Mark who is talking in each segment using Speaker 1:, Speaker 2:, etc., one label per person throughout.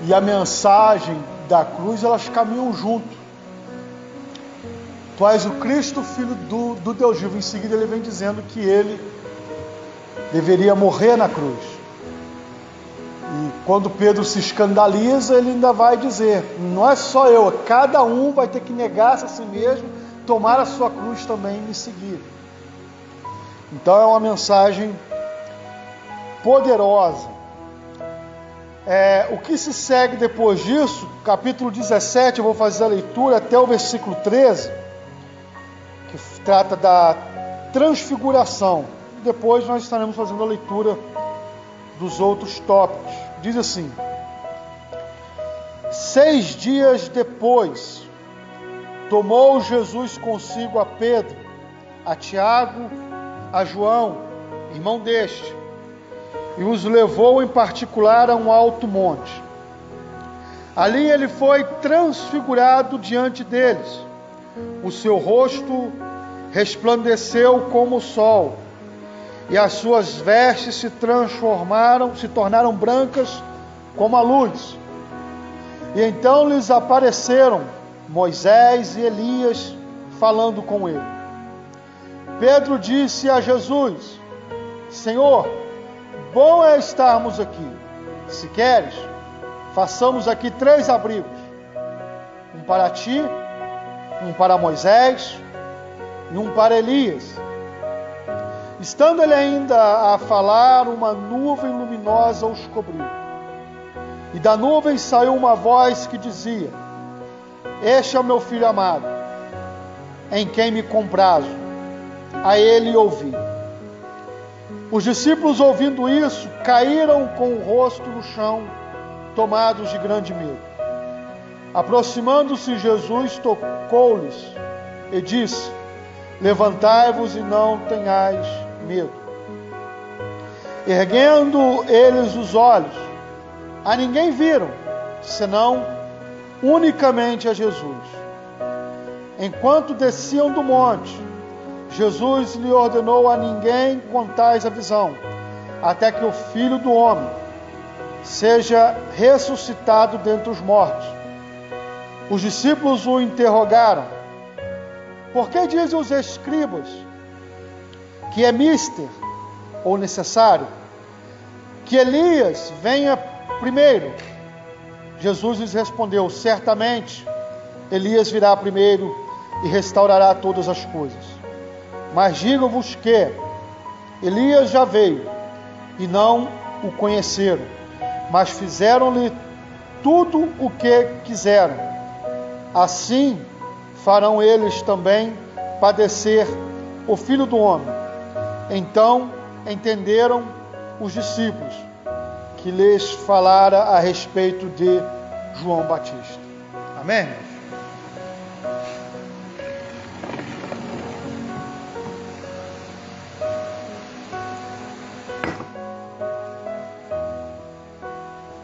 Speaker 1: e a mensagem da cruz, elas caminham junto. Tu és o Cristo, Filho do Deus vivo. Em seguida ele vem dizendo que ele deveria morrer na cruz. E quando Pedro se escandaliza, ele ainda vai dizer: não é só eu, cada um vai ter que negar-se a si mesmo, tomar a sua cruz também e me seguir. Então é uma mensagem poderosa. O que se segue depois disso, capítulo 17, eu vou fazer a leitura até o versículo 13, que trata da transfiguração. Depois nós estaremos fazendo a leitura dos outros tópicos. Diz assim: 6 dias depois, tomou Jesus consigo a Pedro, a Tiago, a João, irmão deste, e os levou em particular a um alto monte. Ali ele foi transfigurado diante deles. O seu rosto resplandeceu como o sol, e as suas vestes se tornaram brancas como a luz. E então lhes apareceram Moisés e Elias falando com ele. Pedro disse a Jesus: Senhor, bom é estarmos aqui. Se queres, façamos aqui 3 abrigos: um para ti, um para Moisés e um para Elias. Estando ele ainda a falar, uma nuvem luminosa os cobriu. E da nuvem saiu uma voz que dizia: Este é o meu filho amado, em quem me comprazo. A ele ouvi. Os discípulos, ouvindo isso, caíram com o rosto no chão, tomados de grande medo. Aproximando-se Jesus, tocou-lhes e disse: Levantai-vos e não tenhais medo. Erguendo eles os olhos, a ninguém viram, senão unicamente a Jesus. Enquanto desciam do monte, Jesus lhe ordenou: a ninguém contais a visão, até que o Filho do Homem seja ressuscitado dentre os mortos. Os discípulos o interrogaram: Por que dizem os escribas que é mister, ou necessário, que Elias venha primeiro? Jesus lhes respondeu: Certamente Elias virá primeiro e restaurará todas as coisas. Mas digo-vos que Elias já veio e não o conheceram, mas fizeram-lhe tudo o que quiseram. Assim farão eles também padecer o Filho do Homem. Então entenderam os discípulos que lhes falara a respeito de João Batista. Amém?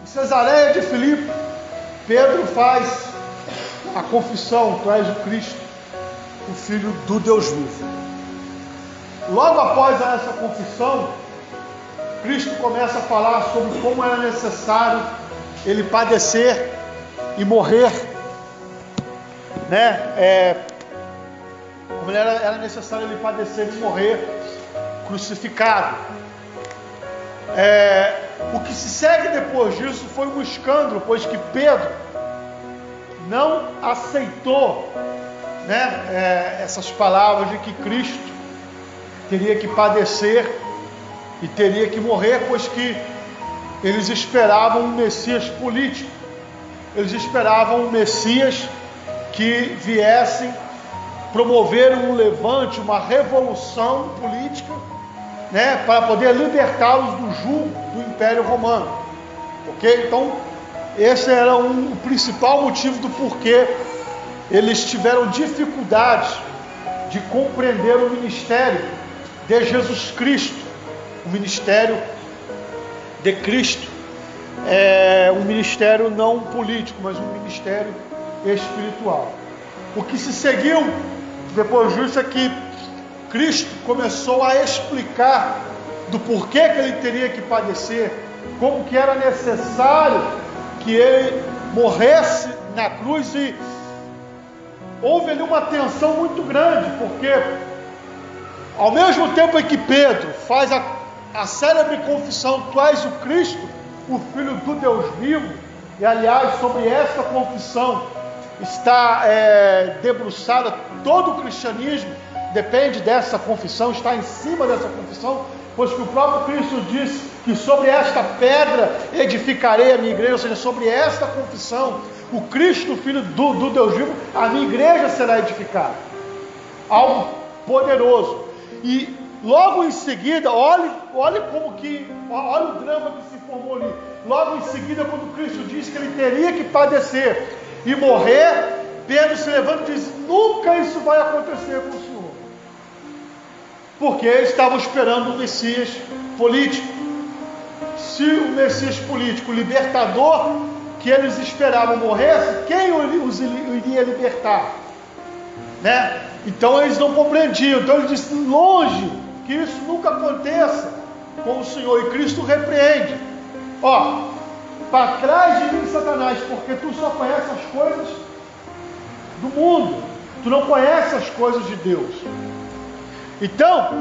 Speaker 1: Em Cesareia de Filipe, Pedro faz a confissão: Tu és o Cristo, o Filho do Deus vivo. Logo após essa confissão, Cristo começa a falar sobre como era necessário ele padecer e morrer, como era necessário ele padecer e morrer crucificado. O que se segue depois disso foi um escândalo, pois que Pedro não aceitou essas palavras de que Cristo teria que padecer e teria que morrer, pois que eles esperavam um Messias político. Eles esperavam um Messias que viesse promover um levante, uma revolução política, para poder libertá-los do jugo do Império Romano. Ok? Então, esse era o principal motivo do porquê eles tiveram dificuldade de compreender o ministério de Jesus Cristo. O ministério de Cristo é um ministério não político, mas um ministério espiritual. O que se seguiu depois disso é que Cristo começou a explicar do porquê que ele teria que padecer, como que era necessário que ele morresse na cruz, e houve ali uma tensão muito grande, porque ao mesmo tempo em que Pedro faz a célebre confissão: tu és o Cristo, o Filho do Deus vivo, e aliás, sobre esta confissão está debruçada todo o cristianismo, depende dessa confissão, está em cima dessa confissão, pois que o próprio Cristo disse que sobre esta pedra edificarei a minha igreja, ou seja, sobre esta confissão, o Cristo, Filho do Deus vivo, a minha igreja será edificada. Algo poderoso. E logo em seguida, olha o drama que se formou ali. Logo em seguida, quando Cristo disse que ele teria que padecer e morrer, Pedro se levanta e diz: nunca isso vai acontecer com o Senhor. Porque estavam esperando o Messias político. Se o Messias político, o libertador que eles esperavam, morresse, quem os iria libertar? Né? Então eles não compreendiam. Então ele disse: longe que isso nunca aconteça com o Senhor. E Cristo repreende: ó, para trás de mim, Satanás, porque tu só conheces as coisas do mundo, tu não conheces as coisas de Deus. Então,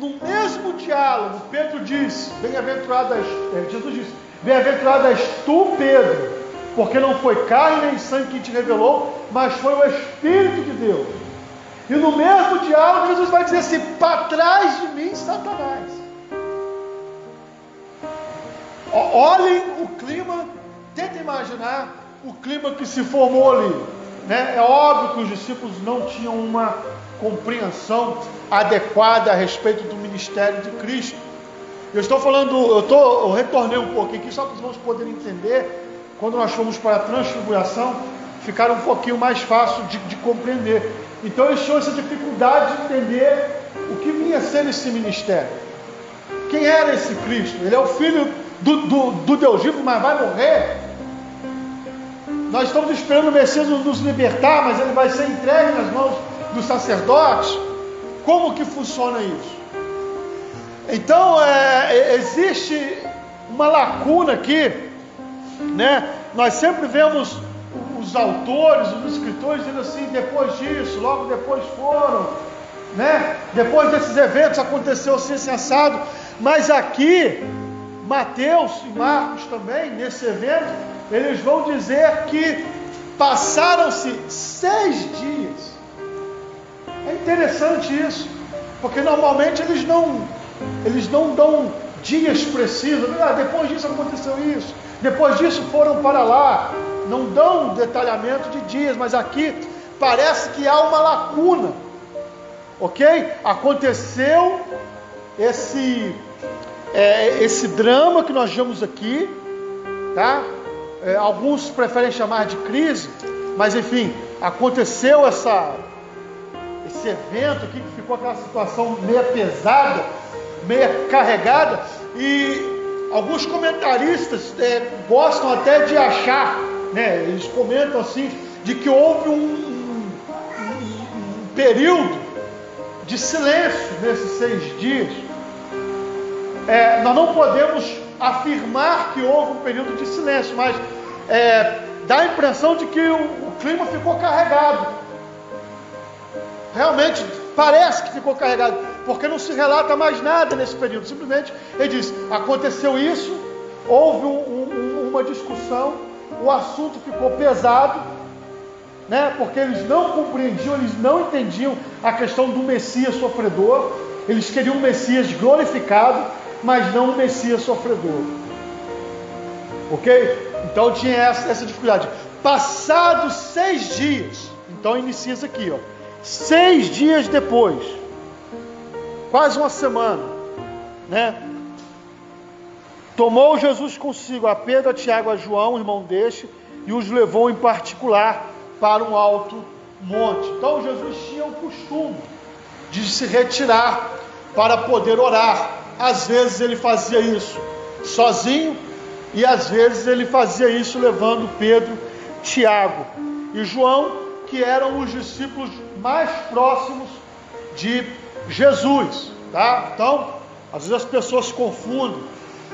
Speaker 1: no mesmo diálogo, Pedro diz: Jesus disse: bem-aventurado és tu, Pedro, porque não foi carne nem sangue que te revelou, mas foi o Espírito de Deus. E no mesmo diálogo, Jesus vai dizer assim: para trás de mim, Satanás. Olhem o clima, tentem imaginar o clima que se formou ali, né? É óbvio que os discípulos não tinham uma compreensão adequada a respeito do ministério de Cristo. Eu retornei um pouquinho aqui só para os irmãos poderem entender. Quando nós fomos para a transfiguração, ficaram um pouquinho mais fácil de compreender. Então eles tinham essa dificuldade de entender o que vinha a ser esse ministério. Quem era esse Cristo? Ele é o Filho do Deus vivo, mas vai morrer? Nós estamos esperando o Messias nos libertar, mas ele vai ser entregue nas mãos dos sacerdotes? Como que funciona isso? Então existe uma lacuna aqui, né? Nós sempre vemos os autores, os escritores dizendo assim: depois disso, logo depois foram, né? Depois desses eventos aconteceu assim, assim, assado. Mas aqui Mateus e Marcos também, nesse evento, eles vão dizer que passaram-se 6 dias. É interessante isso, porque normalmente eles não dão dias precisos. Depois disso aconteceu isso, depois disso foram para lá. Não dão detalhamento de dias, mas aqui parece que há uma lacuna, ok? Aconteceu esse drama que nós vemos aqui, tá? Alguns preferem chamar de crise, mas enfim, aconteceu esse evento aqui que ficou aquela situação meia pesada, meia carregada, e alguns comentaristas gostam até de achar, né? Eles comentam assim, de que houve um período de silêncio nesses 6 dias. Nós não podemos afirmar que houve um período de silêncio, mas dá a impressão de que o clima ficou carregado. Realmente parece que ficou carregado, porque não se relata mais nada nesse período. Simplesmente ele diz: aconteceu isso, houve uma discussão, o assunto ficou pesado, né? Porque eles não compreendiam, eles não entendiam a questão do Messias sofredor. Eles queriam um Messias glorificado, mas não um Messias sofredor. Ok? Então tinha essa dificuldade. Passados 6 dias, então inicia isso aqui, ó. 6 dias depois, quase uma semana, né? Tomou Jesus consigo a Pedro, a Tiago, a João, irmão deste, e os levou em particular para um alto monte. Então Jesus tinha o costume de se retirar para poder orar. Às vezes ele fazia isso sozinho, e às vezes ele fazia isso levando Pedro, Tiago e João, que eram os discípulos mais próximos de Jesus, tá? Então, às vezes as pessoas confundem.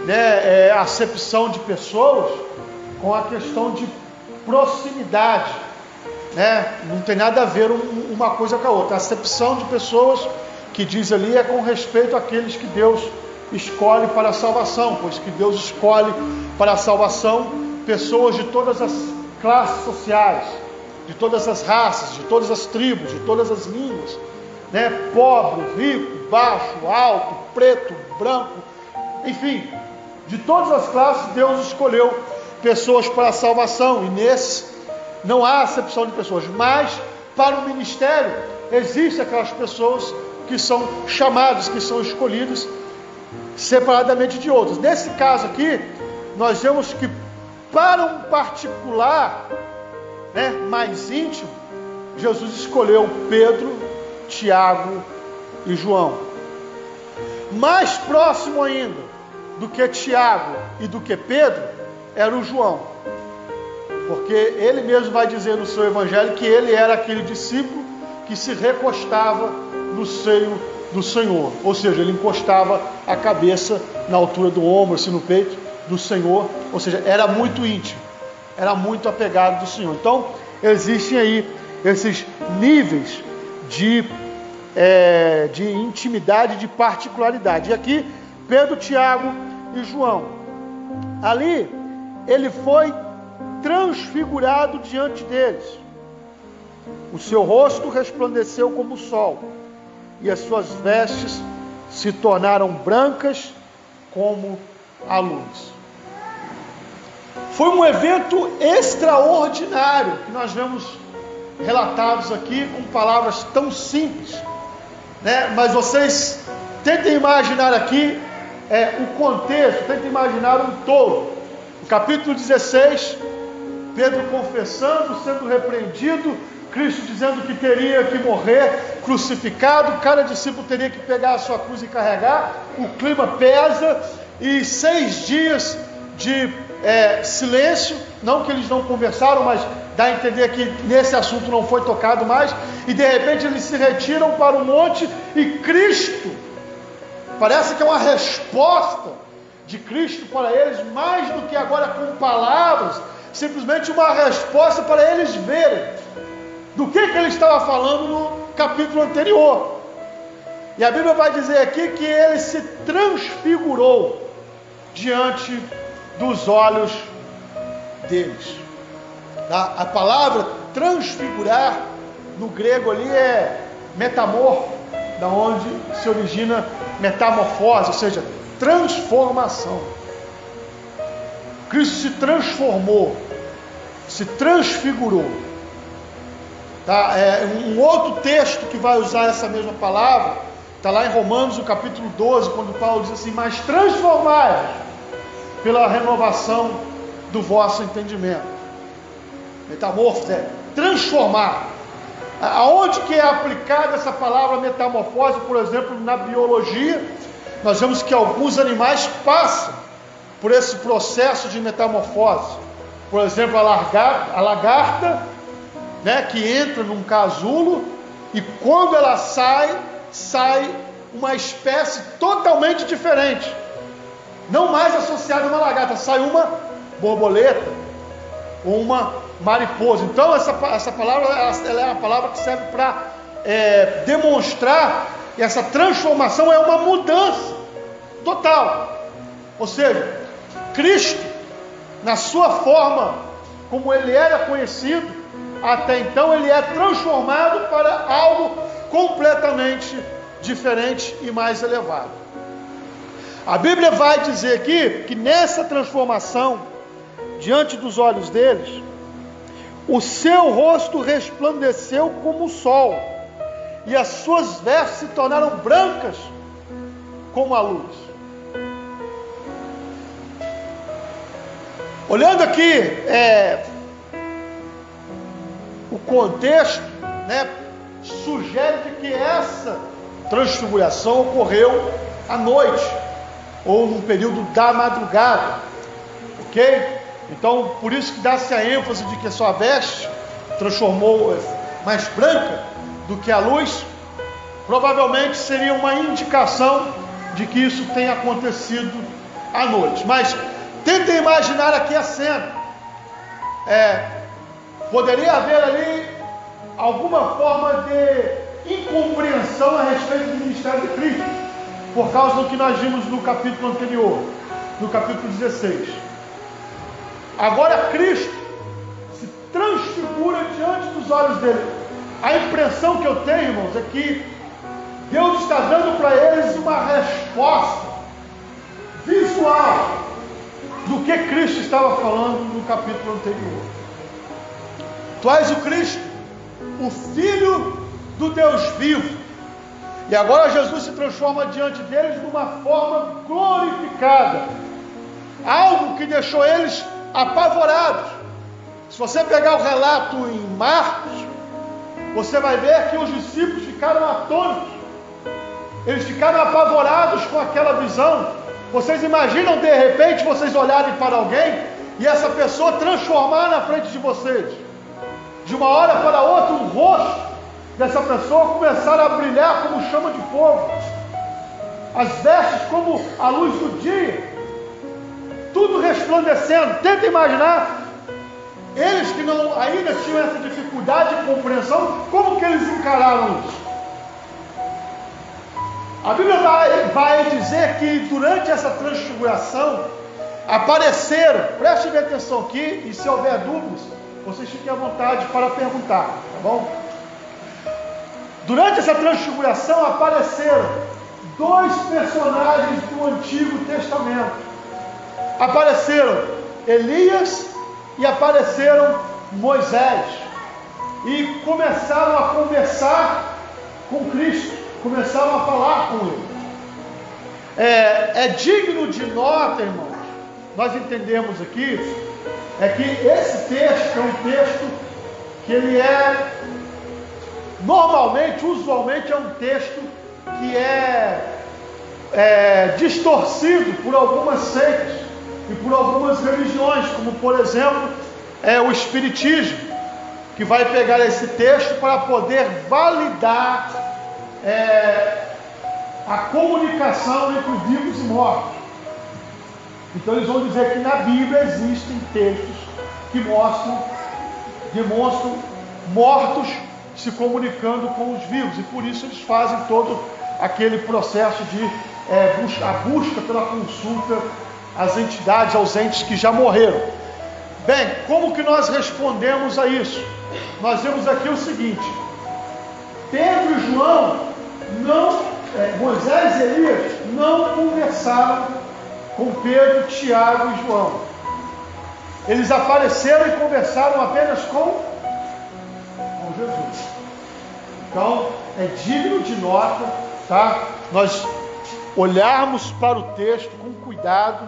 Speaker 1: né, acepção de pessoas com a questão de proximidade, né? Não tem nada a ver uma coisa com a outra. A acepção de pessoas que diz ali é com respeito àqueles que Deus escolhe para a salvação, pois que Deus escolhe para a salvação pessoas de todas as classes sociais, de todas as raças, de todas as tribos, de todas as línguas, né? Pobre, rico, baixo, alto, preto, branco, enfim, de todas as classes Deus escolheu pessoas para a salvação, e nesses não há acepção de pessoas, mas para o ministério existem aquelas pessoas que são chamadas, que são escolhidas separadamente de outras. Nesse caso aqui, nós vemos que para um particular, né, mais íntimo, Jesus escolheu Pedro, Tiago e João. Mais próximo ainda do que Tiago e do que Pedro era o João, porque ele mesmo vai dizer no seu evangelho que ele era aquele discípulo que se recostava no seio do Senhor, ou seja, ele encostava a cabeça na altura do ombro, assim, no peito do Senhor, ou seja, era muito íntimo, era muito apegado do Senhor. Então existem aí esses níveis de intimidade, de particularidade. E aqui Pedro, Tiago e João, ali ele foi transfigurado diante deles. O seu rosto resplandeceu como o sol, e as suas vestes se tornaram brancas como a luz. Foi um evento extraordinário que nós vemos relatados aqui com palavras tão simples, né? Mas vocês tentem imaginar aqui o contexto, tentem imaginar um todo. No capítulo 16, Pedro confessando, sendo repreendido, Cristo dizendo que teria que morrer crucificado, cada discípulo teria que pegar a sua cruz e carregar, o clima pesa, e 6 dias de silêncio, não que eles não conversaram, mas dá a entender que nesse assunto não foi tocado mais, e de repente eles se retiram para o monte, e Cristo, parece que é uma resposta de Cristo para eles, mais do que agora com palavras, simplesmente uma resposta para eles verem do que ele estava falando no capítulo anterior. E a Bíblia vai dizer aqui que ele se transfigurou diante dos olhos deles. Tá? A palavra transfigurar no grego ali é metamorfo, da onde se origina metamorfose, ou seja, transformação. Cristo se transformou, se transfigurou. Tá? Um outro texto que vai usar essa mesma palavra está lá em Romanos, no capítulo 12, quando Paulo diz assim: mas transformai-vos pela renovação do vosso entendimento. Metamorfose é transformar. Aonde que é aplicada essa palavra metamorfose? Por exemplo, na biologia, nós vemos que alguns animais passam por esse processo de metamorfose. Por exemplo, a lagarta, né, que entra num casulo, e quando ela sai uma espécie totalmente diferente, não mais associada a uma lagarta, sai uma borboleta ou uma mariposa. Então essa palavra ela é uma palavra que serve para demonstrar que essa transformação é uma mudança total. Ou seja, Cristo, na sua forma como ele era conhecido até então, ele é transformado para algo completamente diferente e mais elevado. A Bíblia vai dizer aqui que nessa transformação, diante dos olhos deles, o seu rosto resplandeceu como o sol, e as suas vestes se tornaram brancas como a luz. Olhando aqui o contexto, né, sugere que essa transfiguração ocorreu à noite, ou num período da madrugada, ok? Então, por isso que dá-se a ênfase de que a sua veste transformou mais branca do que a luz. Provavelmente seria uma indicação de que isso tenha acontecido à noite. Mas tentem imaginar aqui a cena. Poderia haver ali alguma forma de incompreensão a respeito do ministério de Cristo, por causa do que nós vimos no capítulo anterior, no capítulo 16. Agora Cristo se transfigura diante dos olhos dele. A impressão que eu tenho, irmãos, é que Deus está dando para eles uma resposta visual do que Cristo estava falando no capítulo anterior. Tu és o Cristo, o Filho do Deus vivo. E agora Jesus se transforma diante deles numa forma glorificada. Algo que deixou eles apavorados. Se você pegar o relato em Marcos, você vai ver que os discípulos ficaram atônitos. Eles ficaram apavorados com aquela visão. Vocês imaginam, de repente, vocês olharem para alguém e essa pessoa transformar na frente de vocês? De uma hora para outra, o rosto dessa pessoa começar a brilhar como chama de fogo. As vestes como a luz do dia. Tudo resplandecendo. Tenta imaginar. Eles que não ainda tinham essa dificuldade de compreensão, como que eles encararam isso? A Bíblia vai dizer que durante essa transfiguração apareceram, prestem bem atenção aqui, e se houver dúvidas, vocês fiquem à vontade para perguntar, tá bom? Durante essa transfiguração apareceram dois personagens do Antigo Testamento. Apareceram Elias e apareceram Moisés. E começaram a conversar com Cristo. Começaram a falar com ele. É digno de nota, irmãos, nós entendemos aqui, é que esse texto é um texto que ele usualmente é um texto que é distorcido por algumas seitas e por algumas religiões, como por exemplo o Espiritismo, que vai pegar esse texto para poder validar a comunicação entre vivos e mortos. Então eles vão dizer que na Bíblia existem textos que demonstram mortos se comunicando com os vivos, e por isso eles fazem todo aquele processo de a busca pela consulta às entidades, aos entes que já morreram. Bem, como que nós respondemos a isso? Nós vemos aqui o seguinte: Pedro e João Moisés e Elias não conversaram com Pedro, Tiago e João. Eles apareceram e conversaram apenas com Jesus. Então, é digno de nota, tá? Nós olharmos para o texto com cuidado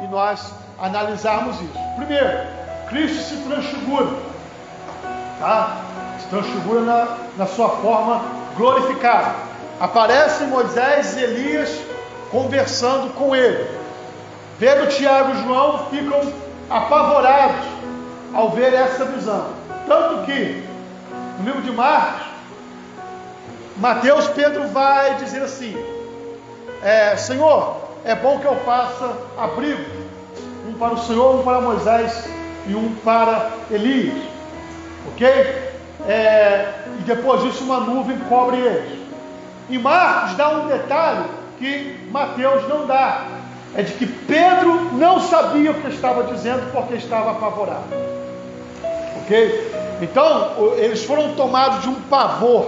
Speaker 1: e nós analisarmos isso. Primeiro, Cristo se transfigura, tá? Se transfigura na sua forma glorificada. Aparecem Moisés e Elias conversando com ele. Pedro, Tiago e João ficam apavorados ao ver essa visão. Tanto que, no livro de Mateus, Pedro vai dizer assim: Senhor, é bom que eu faça abrigo, um para o Senhor, um para Moisés e um para Elias, ok? E depois disso uma nuvem cobre eles. Em Marcos dá um detalhe que Mateus não dá, é de que Pedro não sabia o que estava dizendo porque estava apavorado, ok? Então eles foram tomados de um pavor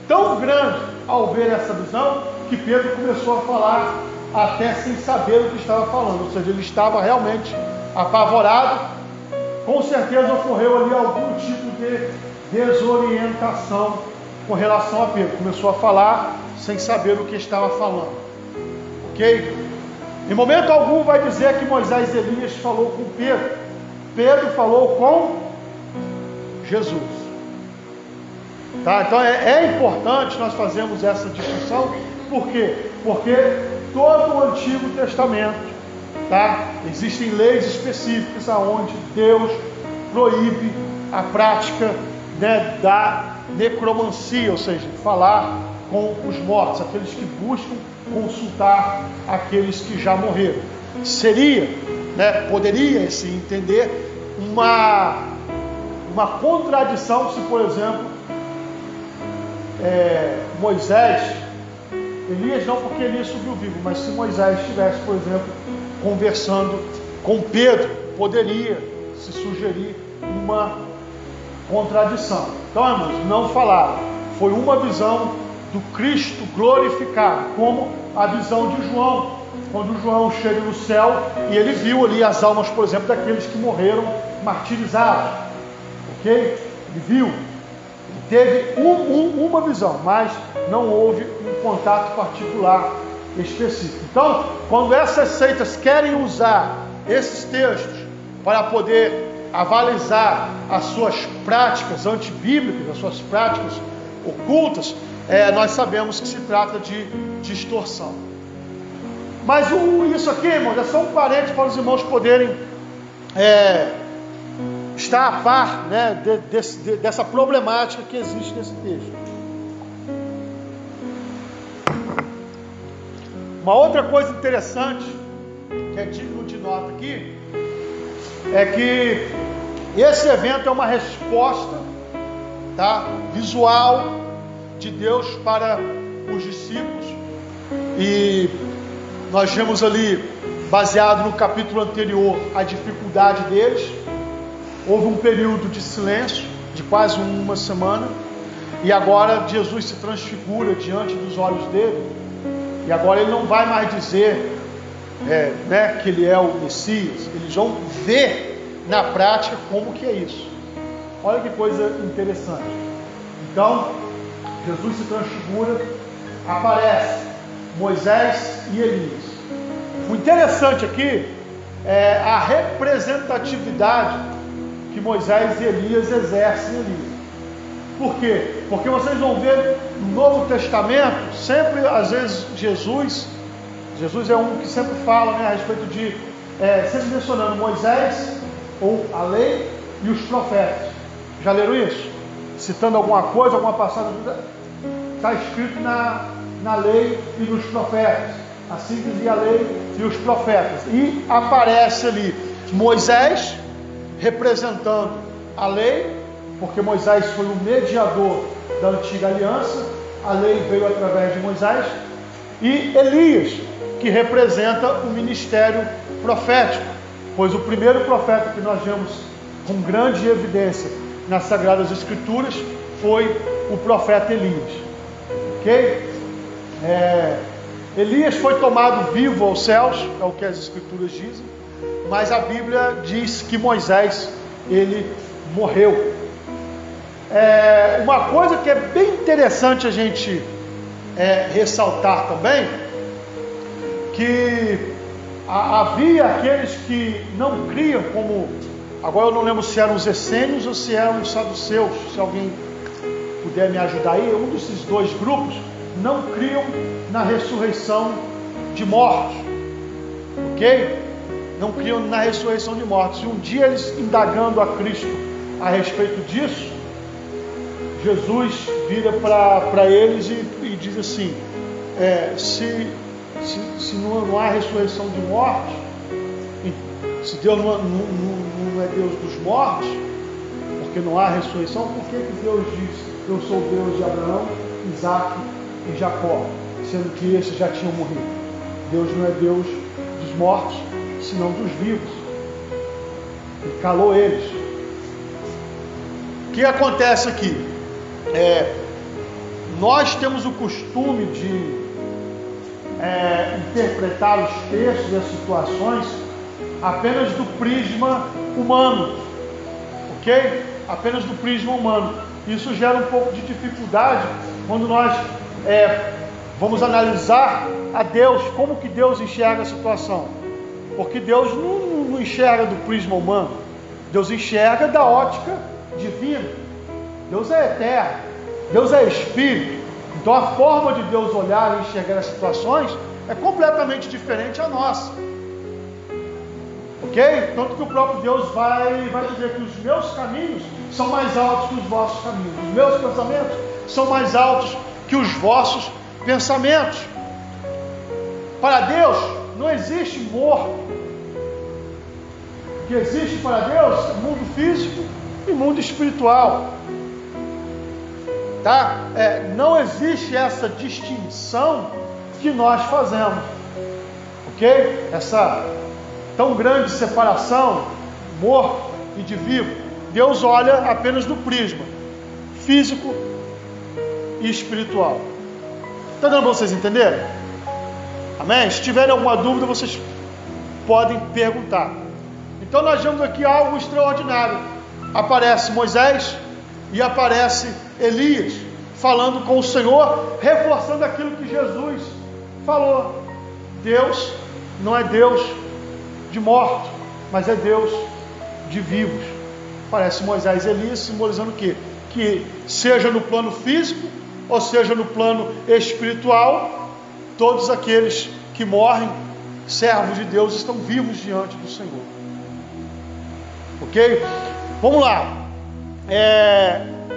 Speaker 1: tão grande ao ver essa visão, que Pedro começou a falar até sem saber o que estava falando, ou seja, ele estava realmente apavorado. Com certeza ocorreu ali algum tipo de desorientação com relação a Pedro, começou a falar sem saber o que estava falando, ok? Em momento algum vai dizer que Moisés e Elias falou com Pedro. Pedro falou com Jesus. Tá? Então é importante nós fazermos essa distinção. Por quê? Porque todo o Antigo Testamento, tá? Existem leis específicas aonde Deus proíbe a prática, né, da necromancia, ou seja, falar com os mortos, aqueles que buscam consultar aqueles que já morreram. seria, né, poderia se entender uma contradição se, por exemplo, Moisés, Elias não, porque Elias subiu vivo, mas se Moisés estivesse, por exemplo, conversando com Pedro, poderia se sugerir uma contradição. Então, irmãos, não falaram. Foi uma visão do Cristo glorificado, como a visão de João, quando João chega no céu e ele viu ali as almas, por exemplo, daqueles que morreram martirizados. Ok? Ele viu. Ele teve uma visão, mas não houve um contato particular específico. Então, quando essas seitas querem usar esses textos para poder avalizar as suas práticas antibíblicas, as suas práticas ocultas, nós sabemos que se trata de distorção. Mas isso aqui, irmãos, é só um parênteses para os irmãos poderem estar a par, né, dessa problemática que existe nesse texto. Uma outra coisa interessante, que é digno de nota aqui, é que esse evento é uma resposta, tá, visual de Deus para os discípulos. E nós vemos ali, baseado no capítulo anterior, a dificuldade deles. Houve um período de silêncio, de quase uma semana, e agora Jesus se transfigura diante dos olhos dele, e agora ele não vai mais dizer que ele é o Messias. Eles vão ver na prática como que é isso. Olha que coisa interessante. Então, Jesus se transfigura, aparece Moisés e Elias. O interessante aqui é a representatividade que Moisés e Elias exercem ali. Por quê? Porque vocês vão ver no Novo Testamento, sempre, às vezes, Jesus é um que sempre fala, né, a respeito de, sempre mencionando Moisés, ou a lei, e os profetas. Já leram isso? Citando alguma coisa, alguma passagem, está escrito na lei e nos profetas. Assim dizia a lei e os profetas. E aparece ali Moisés representando a lei, porque Moisés foi o mediador da antiga aliança, a lei veio através de Moisés, e Elias, que representa o ministério profético, pois o primeiro profeta que nós vemos com grande evidência nas Sagradas Escrituras foi o profeta Elias. Ok? Elias foi tomado vivo aos céus, é o que as Escrituras dizem, mas a Bíblia diz que Moisés, ele morreu. Uma coisa que é bem interessante a gente ressaltar também, que havia aqueles que não criam, como, agora eu não lembro se eram os essênios ou se eram os saduceus, se alguém puder me ajudar aí, um desses dois grupos não criam na ressurreição de mortos, ok? Não criam na ressurreição de mortos. E um dia eles, indagando a Cristo a respeito disso, Jesus vira para eles e diz assim, se não há ressurreição de mortos, se Deus não é Deus dos mortos, porque não há ressurreição, por que Deus diz, eu sou Deus de Abraão, Isaac e Jacó, sendo que esses já tinham morrido? Deus não é Deus dos mortos, senão dos vivos. E calou eles. O que acontece aqui? Nós temos o costume de interpretar os textos e as situações apenas do prisma humano, ok? Apenas do prisma humano. Isso gera um pouco de dificuldade quando nós vamos analisar a Deus, como que Deus enxerga a situação, porque Deus não enxerga do prisma humano, Deus enxerga da ótica divina. Deus é eterno, Deus é Espírito, então a forma de Deus olhar e enxergar as situações é completamente diferente à nossa, ok? Tanto que o próprio Deus vai dizer que os meus caminhos são mais altos que os vossos caminhos, os meus pensamentos são mais altos que os vossos pensamentos. Para Deus não existe morto, que existe para Deus, mundo físico e mundo espiritual. Tá? Não existe essa distinção que nós fazemos. Ok? Essa tão grande separação, morto e de vivo. Deus olha apenas no prisma físico e espiritual. Está dando para vocês entenderem? Amém? Se tiverem alguma dúvida, vocês podem perguntar. Então nós vemos aqui algo extraordinário. Aparece Moisés e aparece Elias falando com o Senhor, reforçando aquilo que Jesus falou. Deus não é Deus de mortos, mas é Deus de vivos. Parece Moisés e Elias simbolizando o quê? Que seja no plano físico ou seja no plano espiritual, todos aqueles que morrem, servos de Deus, estão vivos diante do Senhor. Ok? Vamos lá.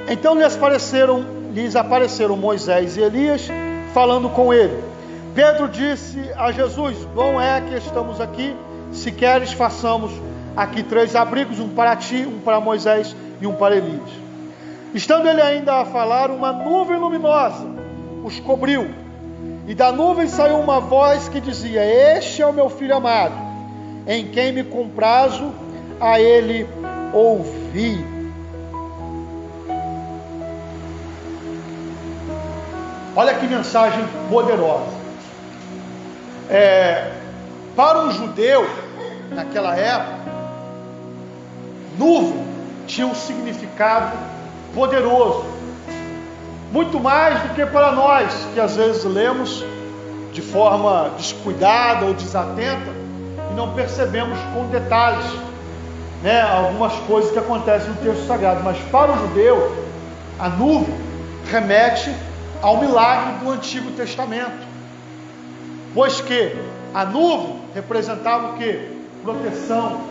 Speaker 1: Então lhes apareceram Moisés e Elias falando com ele. Pedro disse a Jesus: bom é que estamos aqui, se queres façamos aqui 3 abrigos, um para ti, um para Moisés e um para Elias. Estando ele ainda a falar, uma nuvem luminosa os cobriu, e da nuvem saiu uma voz que dizia: este é o meu filho amado, em quem me comprazo, a ele ouvi. Olha que mensagem poderosa. Para um judeu, naquela época, nuvem tinha um significado poderoso, muito mais do que para nós, que às vezes lemos de forma descuidada ou desatenta e não percebemos com detalhes, algumas coisas que acontecem no texto sagrado. Mas para o judeu, a nuvem remete ao milagre do Antigo Testamento, pois que a nuvem representava o quê? Proteção,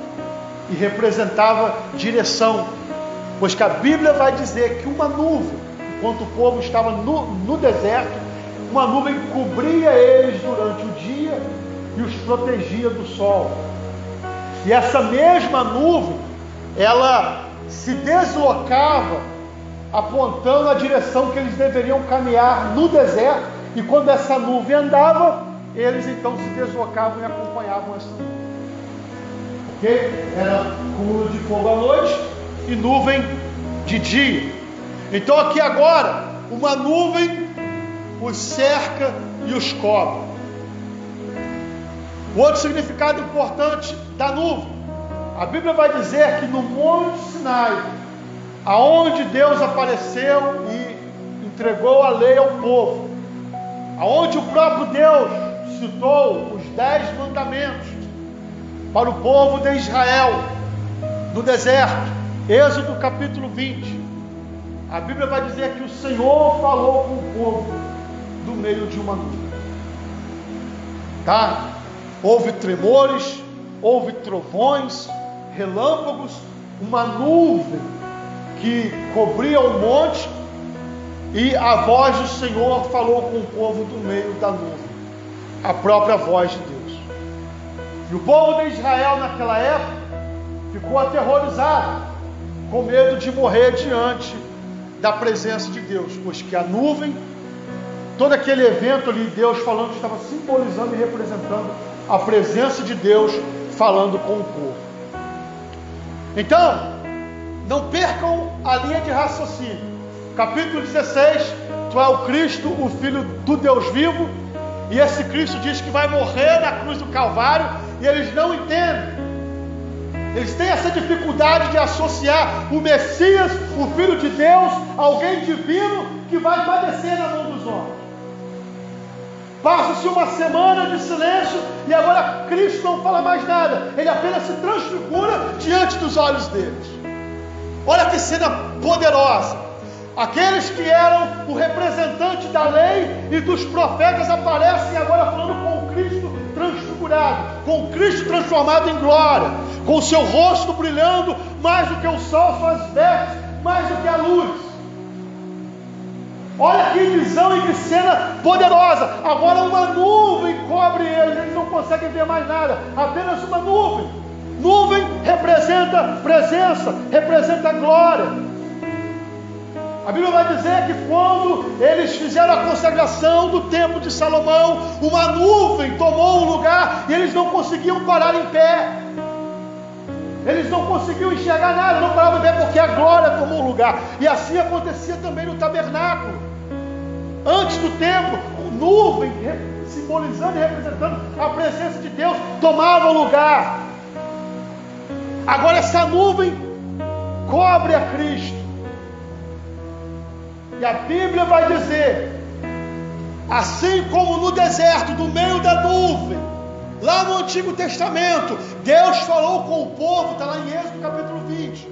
Speaker 1: e representava direção, pois que a Bíblia vai dizer que uma nuvem, enquanto o povo estava no deserto, uma nuvem cobria eles durante o dia e os protegia do sol. E essa mesma nuvem, ela se deslocava apontando a direção que eles deveriam caminhar no deserto, e quando essa nuvem andava, eles então se deslocavam e acompanhavam essa nuvem. Ok? Era coluna de fogo à noite e nuvem de dia. Então aqui agora, uma nuvem os cerca e os cobre. O outro significado importante da nuvem, a Bíblia vai dizer que no Monte Sinai, aonde Deus apareceu e entregou a lei ao povo, aonde o próprio Deus citou os 10 mandamentos para o povo de Israel no deserto, Êxodo capítulo 20, a Bíblia vai dizer que o Senhor falou com o povo do meio de uma nuvem. Tá? Houve tremores, houve trovões, relâmpagos, uma nuvem que cobria o monte, e a voz do Senhor falou com o povo do meio da nuvem, a própria voz de Deus. E o povo de Israel naquela época ficou aterrorizado, com medo de morrer diante da presença de Deus, pois que a nuvem, todo aquele evento ali, Deus falando, estava simbolizando e representando a presença de Deus falando com o povo. Então, não percam a linha de raciocínio. Capítulo 16, tu é o Cristo, o Filho do Deus vivo, e esse Cristo diz que vai morrer na cruz do Calvário, e eles não entendem. Eles têm essa dificuldade de associar o Messias, o Filho de Deus, alguém divino que vai padecer na mão dos homens. Passa-se uma semana de silêncio e agora Cristo não fala mais nada. Ele apenas se transfigura diante dos olhos deles. Olha que cena poderosa. Aqueles que eram o representante da lei e dos profetas aparecem agora falando com o Cristo transfigurado, com o Cristo transformado em glória, com o seu rosto brilhando mais do que o sol, suas vestes mais do que a luz. Olha que visão e que cena poderosa. Agora uma nuvem cobre eles não conseguem ver mais nada, apenas uma nuvem. Nuvem representa presença, representa glória. A Bíblia vai dizer que quando eles fizeram a consagração do templo de Salomão, uma nuvem tomou o lugar e eles não conseguiam parar em pé. Eles não conseguiam enxergar nada, não paravam em pé porque a glória tomou o lugar. E assim acontecia também no tabernáculo. Antes do templo, nuvem simbolizando e representando a presença de Deus tomava o lugar. Agora essa nuvem cobre a Cristo. E a Bíblia vai dizer, assim como no deserto, do meio da nuvem, lá no Antigo Testamento, Deus falou com o povo, está lá em Êxodo capítulo 20.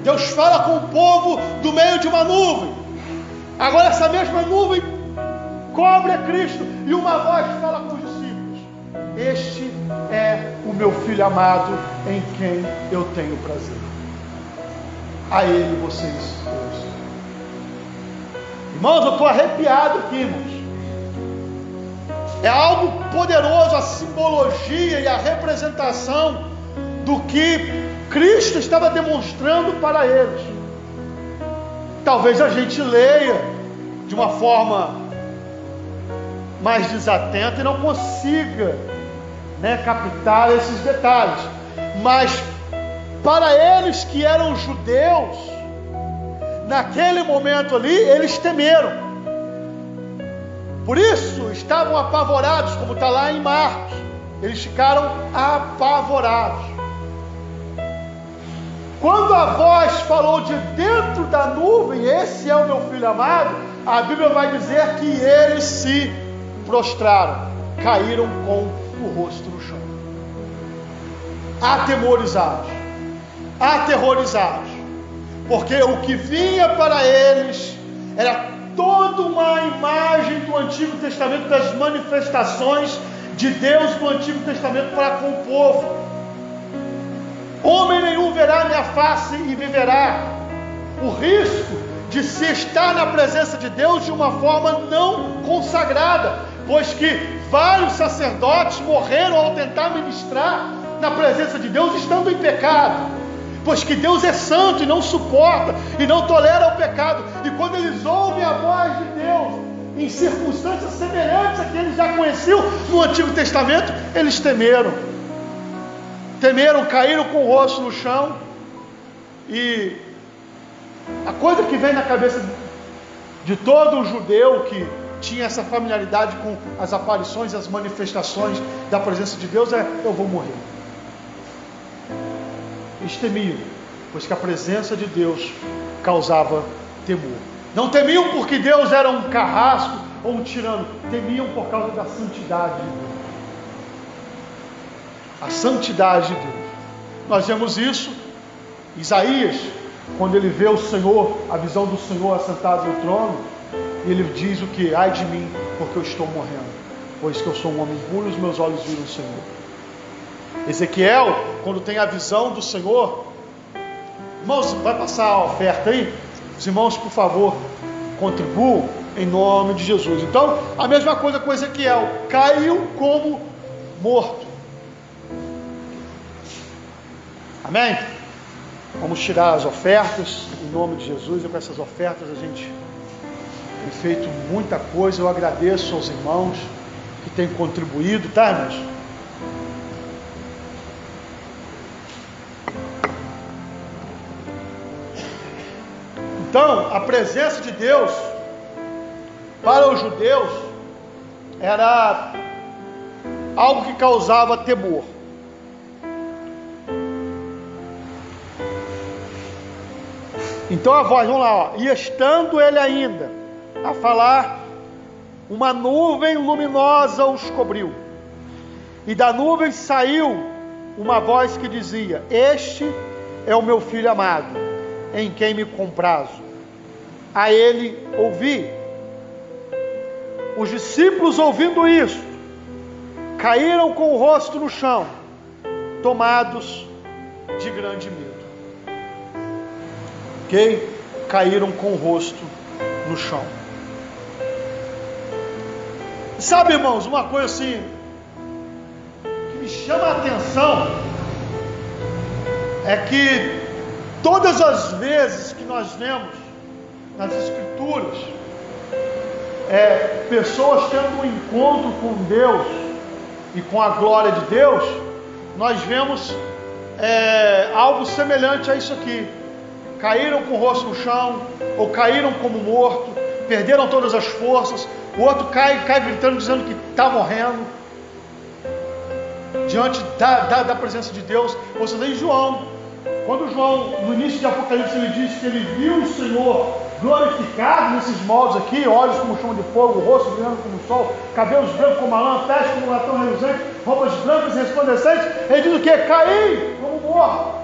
Speaker 1: Deus fala com o povo do meio de uma nuvem. Agora essa mesma nuvem cobre a Cristo e uma voz fala com os discípulos: este é o meu Filho amado, em quem eu tenho prazer. A Ele vocês ouçam. Irmãos, eu estou arrepiado aqui, irmãos. É algo poderoso a simbologia e a representação do que Cristo estava demonstrando para eles. Talvez a gente leia de uma forma mais desatenta e não consiga, captar esses detalhes. Mas para eles que eram judeus, naquele momento ali, eles temeram. Por isso, estavam apavorados, como está lá em Marcos. Eles ficaram apavorados. Quando a voz falou de dentro da nuvem, esse é o meu Filho amado, a Bíblia vai dizer que eles se prostraram, caíram com o rosto no chão. Atemorizados, aterrorizados. Porque o que vinha para eles era toda uma imagem do Antigo Testamento, das manifestações de Deus do Antigo Testamento para com o povo. Homem nenhum verá minha face e viverá. O risco de se estar na presença de Deus de uma forma não consagrada, pois que vários sacerdotes morreram ao tentar ministrar na presença de Deus estando em pecado. Pois que Deus é santo e não suporta e não tolera o pecado. E quando eles ouvem a voz de Deus em circunstâncias semelhantes a que eles já conheciam no Antigo Testamento, eles temeram. Temeram, caíram com o rosto no chão. E a coisa que vem na cabeça de todo judeu que tinha essa familiaridade com as aparições e as manifestações da presença de Deus é: eu vou morrer. Eles temiam, pois que a presença de Deus causava temor. Não temiam porque Deus era um carrasco ou um tirano, temiam por causa da santidade de Deus. A santidade de Deus. Nós vemos isso, Isaías, quando ele vê o Senhor, a visão do Senhor assentado no trono, e ele diz o que? Ai de mim, porque eu estou morrendo, pois que eu sou um homem puro e os meus olhos viram o Senhor. Ezequiel, quando tem a visão do Senhor, irmãos, vai passar a oferta aí? Os irmãos, por favor, contribuam em nome de Jesus. Então, a mesma coisa com Ezequiel, caiu como morto. Amém? Vamos tirar as ofertas em nome de Jesus. E com essas ofertas a gente tem feito muita coisa. Eu agradeço aos irmãos que têm contribuído, tá, irmãos? Então, a presença de Deus para os judeus era algo que causava temor. Então a voz, vamos lá, ó. E estando ele ainda a falar, uma nuvem luminosa os cobriu. E da nuvem saiu uma voz que dizia: este é o meu Filho amado, em quem me comprazo. A ele ouvi. Os discípulos, ouvindo isso, caíram com o rosto no chão, tomados de grande medo. Ok? Caíram com o rosto no chão. Sabe, irmãos, uma coisa assim que me chama a atenção é que todas as vezes que nós vemos nas Escrituras pessoas tendo um encontro com Deus e com a glória de Deus, nós vemos algo semelhante a isso aqui. Caíram com o rosto no chão, ou caíram como morto, perderam todas as forças. O outro cai gritando, dizendo que está morrendo, diante da presença de Deus. Ou seja, em João, quando João, no início de Apocalipse, ele diz que ele viu o Senhor glorificado nesses moldes aqui, olhos como chama de fogo, o rosto brilhando como o sol, cabelos brancos como a lã, pés como um latão reluzente, roupas brancas e resplandecentes. Ele diz o que? Caí como morto.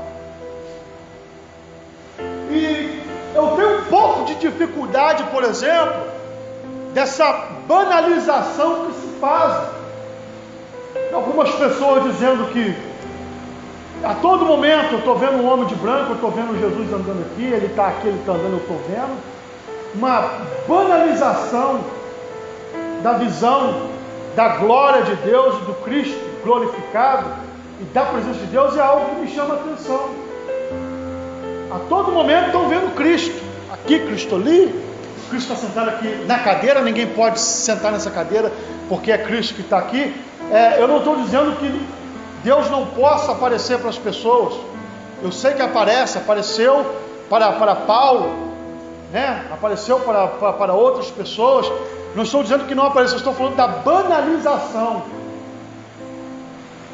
Speaker 1: E eu tenho um pouco de dificuldade, por exemplo, dessa banalização que se faz. Algumas pessoas dizendo que a todo momento eu estou vendo um homem de branco, eu estou vendo Jesus andando aqui, ele está aqui, ele está andando, eu estou vendo. Uma banalização da visão da glória de Deus, do Cristo glorificado e da presença de Deus é algo que me chama a atenção. A todo momento estão vendo Cristo aqui, Cristo ali. Cristo está sentado aqui na cadeira, ninguém pode sentar nessa cadeira porque é Cristo que está aqui. Eu não estou dizendo que Deus não possa aparecer para as pessoas. Eu sei que apareceu para Paulo, né? Apareceu para outras pessoas. Não estou dizendo que não apareceu, estou falando da banalização.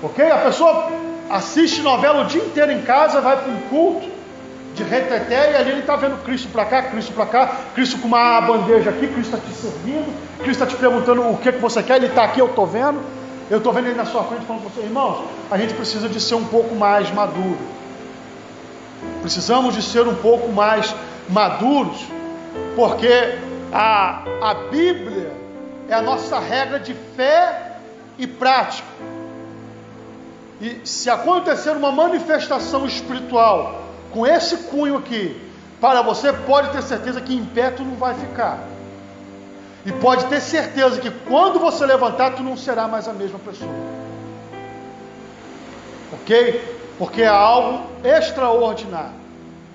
Speaker 1: Ok? A pessoa assiste novela o dia inteiro em casa, vai para um culto de reteté e ali ele está vendo Cristo para cá, Cristo com uma bandeja aqui, Cristo está te servindo, Cristo está te perguntando o que você quer, ele está aqui, eu estou vendo ele na sua frente falando com você. Irmãos, a gente precisa de ser um pouco mais maduro. Precisamos de ser um pouco mais maduros, porque a Bíblia é a nossa regra de fé e prática. E se acontecer uma manifestação espiritual com esse cunho aqui, para você, pode ter certeza que em pé tu não vai ficar. E pode ter certeza que quando você levantar, tu não será mais a mesma pessoa. Ok? Porque é algo extraordinário.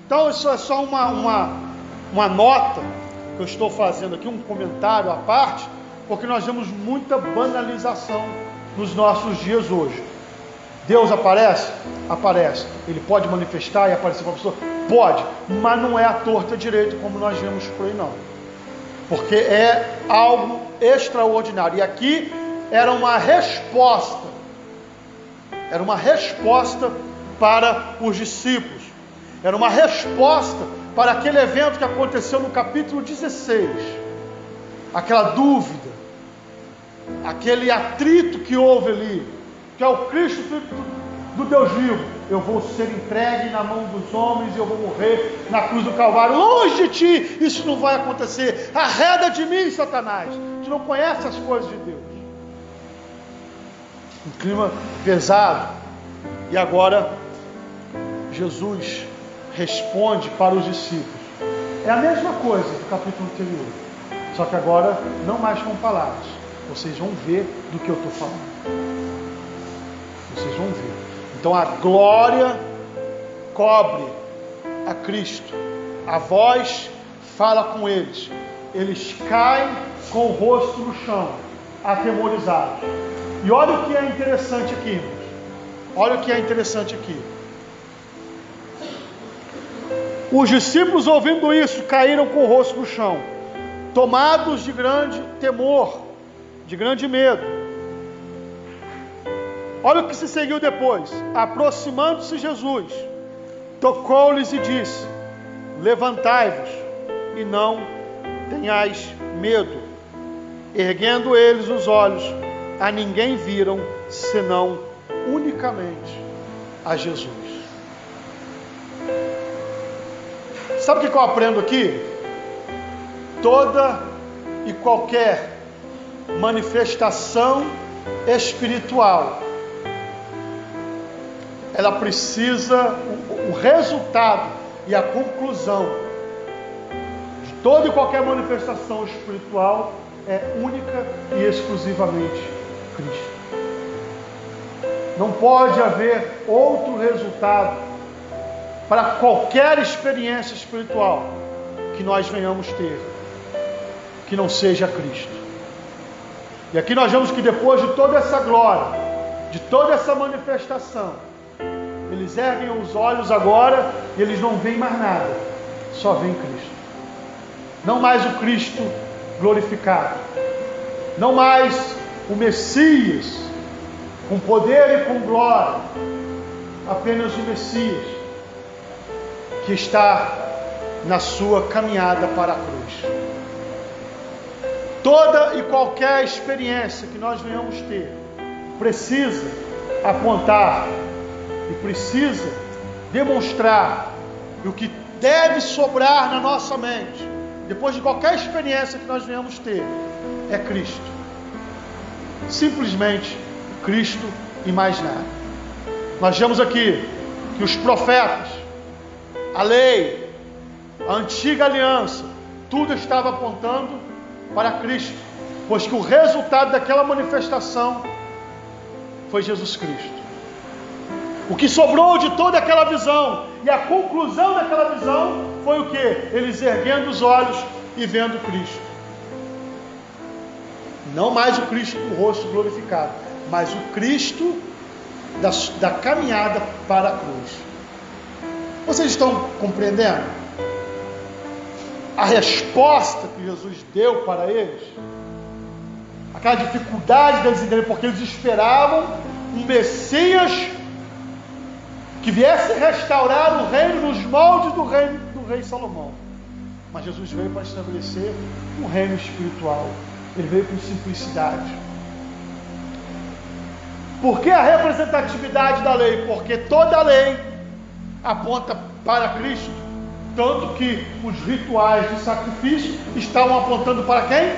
Speaker 1: Então isso é só uma nota que eu estou fazendo aqui, um comentário à parte, porque nós vemos muita banalização nos nossos dias hoje. Deus aparece? Aparece. Ele pode manifestar e aparecer para a pessoa? Pode, mas não é à torta direito como nós vemos por aí não. Porque é algo extraordinário. E aqui era uma resposta para os discípulos. Era uma resposta para aquele evento que aconteceu no capítulo 16. Aquela dúvida, aquele atrito que houve ali, que é o Cristo do Deus vivo. Eu vou ser entregue na mão dos homens e eu vou morrer na cruz do Calvário. Longe de ti, isso não vai acontecer. Arreda de mim, Satanás. Tu não conhece as coisas de Deus. Um clima pesado. E agora Jesus responde para os discípulos. É a mesma coisa do capítulo anterior. Só que agora não mais com palavras. Vocês vão ver do que eu estou falando. Vocês vão ver. Então a glória cobre a Cristo. A voz fala com eles. Eles caem com o rosto no chão, atemorizados. E olha o que é interessante aqui, irmãos. Olha o que é interessante aqui. Os discípulos, ouvindo isso, caíram com o rosto no chão, tomados de grande temor, de grande medo. Olha o que se seguiu depois. Aproximando-se Jesus, tocou-lhes e disse: levantai-vos e não tenhais medo. Erguendo eles os olhos, a ninguém viram, senão unicamente a Jesus. Sabe o que eu aprendo aqui? Toda e qualquer manifestação espiritual, ela precisa, o resultado e a conclusão de toda e qualquer manifestação espiritual é única e exclusivamente Cristo. Não pode haver outro resultado para qualquer experiência espiritual que nós venhamos ter, que não seja Cristo. E aqui nós vemos que depois de toda essa glória, de toda essa manifestação, eles erguem os olhos agora e eles não veem mais nada, só veem Cristo. Não mais o Cristo glorificado, não mais o Messias com poder e com glória, apenas o Messias que está na sua caminhada para a cruz. Toda e qualquer experiência que nós venhamos ter precisa apontar e precisa demonstrar o que deve sobrar na nossa mente, depois de qualquer experiência que nós venhamos ter, é Cristo. Simplesmente Cristo e mais nada. Nós vemos aqui que os profetas, a lei, a antiga aliança, tudo estava apontando para Cristo, pois que o resultado daquela manifestação foi Jesus Cristo. O que sobrou de toda aquela visão e a conclusão daquela visão foi o que? Eles erguendo os olhos e vendo Cristo. Não mais o Cristo com o rosto glorificado, mas o Cristo da caminhada para a cruz. Vocês estão compreendendo a resposta que Jesus deu para eles? Aquela dificuldade deles entenderem, porque eles esperavam um Messias que viesse restaurar o reino nos moldes do reino do rei Salomão. Mas Jesus veio para estabelecer um reino espiritual. Ele veio com simplicidade. Por que a representatividade da lei? Porque toda a lei aponta para Cristo. Tanto que os rituais de sacrifício estavam apontando para quem?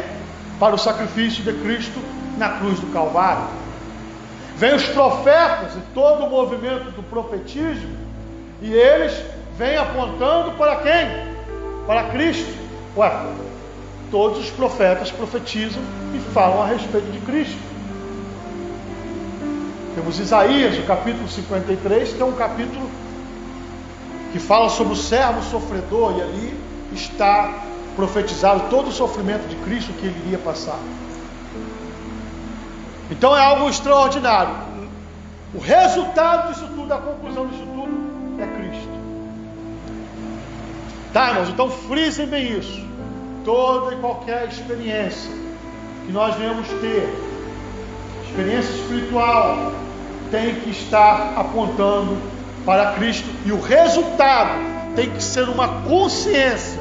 Speaker 1: Para o sacrifício de Cristo na cruz do Calvário. Vêm os profetas e todo o movimento do profetismo, e eles vêm apontando para quem? Para Cristo. Ué, todos os profetas profetizam e falam a respeito de Cristo. Temos Isaías, o capítulo 53, que é um capítulo que fala sobre o servo sofredor, e ali está profetizado todo o sofrimento de Cristo que ele iria passar. Então é algo extraordinário. O resultado disso tudo, a conclusão disso tudo é Cristo. Tá, irmãos? Então frisem bem isso. Toda e qualquer experiência que nós venhamos ter, experiência espiritual, tem que estar apontando para Cristo, e o resultado tem que ser uma consciência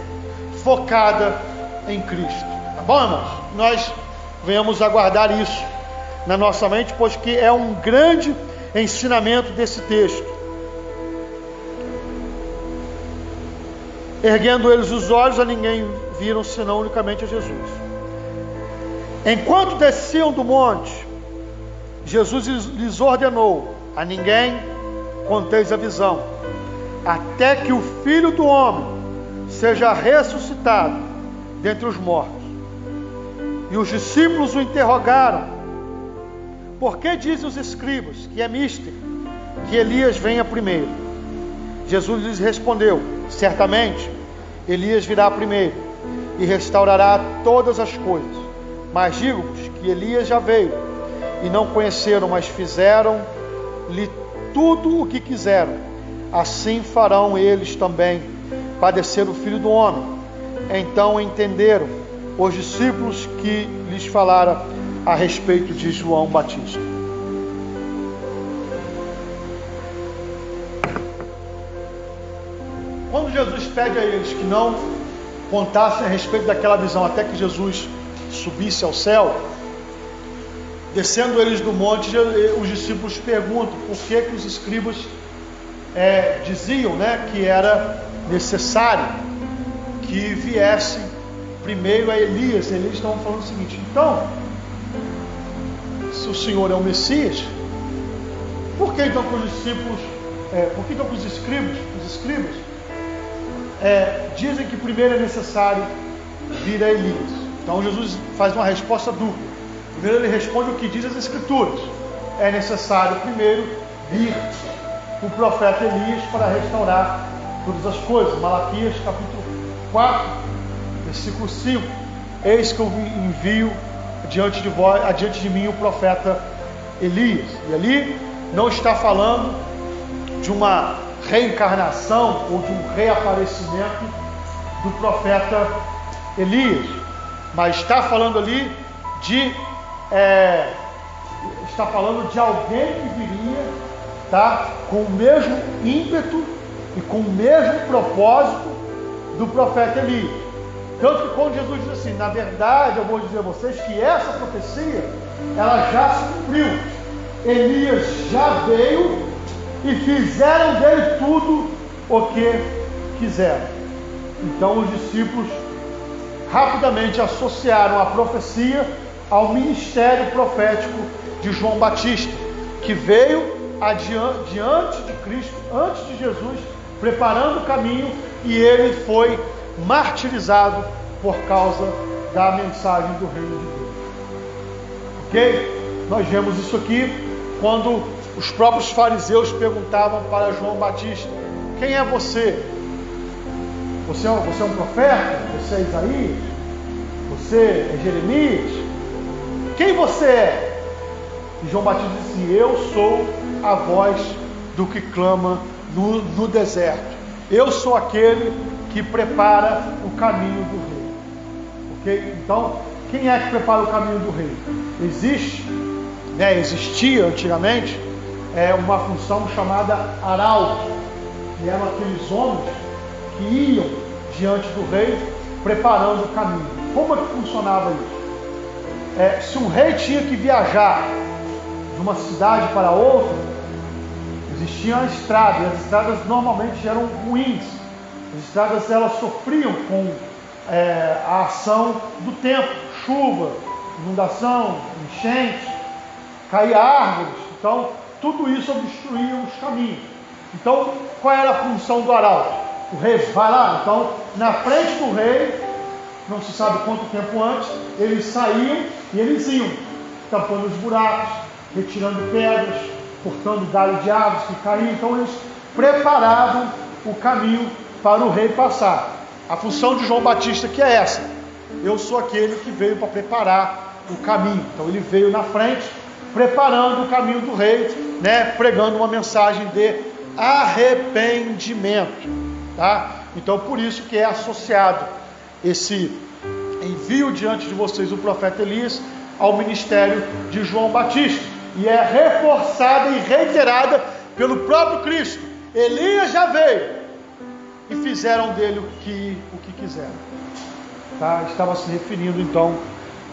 Speaker 1: focada em Cristo. Tá bom, irmãos? Nós venhamos aguardar isso na nossa mente, pois que é um grande ensinamento desse texto. Erguendo eles os olhos, a ninguém viram senão unicamente a Jesus. Enquanto desciam do monte, Jesus lhes ordenou: a ninguém conteis a visão, até que o Filho do Homem seja ressuscitado dentre os mortos. E os discípulos o interrogaram: por que dizem os escribas que é mister que Elias venha primeiro? Jesus lhes respondeu: certamente Elias virá primeiro e restaurará todas as coisas. Mas digo-vos que Elias já veio e não conheceram, mas fizeram-lhe tudo o que quiseram. Assim farão eles também padecer o Filho do Homem. Então entenderam os discípulos que lhes falara a respeito de João Batista. Quando Jesus pede a eles que não contassem a respeito daquela visão até que Jesus subisse ao céu, descendo eles do monte, os discípulos perguntam por que os escribas diziam, que era necessário que viesse primeiro a Elias. Eles estavam falando o seguinte: então, se o Senhor é o Messias, por que então que os discípulos, por que então que os escribas dizem que primeiro é necessário vir a Elias? Então Jesus faz uma resposta dupla. Primeiro ele responde o que diz as Escrituras: é necessário primeiro vir o profeta Elias para restaurar todas as coisas. Malaquias capítulo 4, versículo 5. Eis que eu envio adiante de mim o profeta Elias. E ali não está falando de uma reencarnação ou de um reaparecimento do profeta Elias, mas está falando ali está falando de alguém que viria, tá, com o mesmo ímpeto e com o mesmo propósito do profeta Elias. Tanto que quando Jesus diz assim, na verdade eu vou dizer a vocês que essa profecia ela já se cumpriu. Elias já veio e fizeram dele tudo o que quiseram. Então os discípulos rapidamente associaram a profecia ao ministério profético de João Batista, que veio diante de Cristo, antes de Jesus, preparando o caminho, e ele foi martirizado por causa da mensagem do reino de Deus. Ok? Nós vemos isso aqui quando os próprios fariseus perguntavam para João Batista: quem é você? Você é um profeta? Você é Isaías? Você é Jeremias? Quem você é? E João Batista disse: eu sou a voz do que clama no deserto. Eu sou aquele que prepara o caminho do rei. Ok? Então, quem é que prepara o caminho do rei? Existia antigamente uma função chamada arauto, que eram aqueles homens que iam diante do rei preparando o caminho. Como é que funcionava isso? Se um rei tinha que viajar de uma cidade para outra, existia a estrada, e as estradas normalmente eram ruins. As estradas elas sofriam com a ação do tempo, chuva, inundação, enchente, caía árvores. Então tudo isso obstruía os caminhos. Então qual era a função do arauto? O rei vai lá, então na frente do rei, não se sabe quanto tempo antes, eles saíam e eles iam tampando os buracos, retirando pedras, cortando galho de árvores que caíam. Então eles preparavam o caminho para o rei passar. A função de João Batista que é essa: eu sou aquele que veio para preparar o caminho. Então ele veio na frente, preparando o caminho do rei, pregando uma mensagem de arrependimento, tá? Então por isso que é associado esse envio diante de vocês o profeta Elias ao ministério de João Batista, e é reforçada e reiterada pelo próprio Cristo. Elias já veio e fizeram dele o que quiseram, tá? Estava se referindo então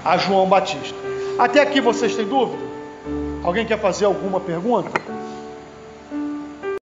Speaker 1: a João Batista. Até aqui vocês têm dúvida? Alguém quer fazer alguma pergunta?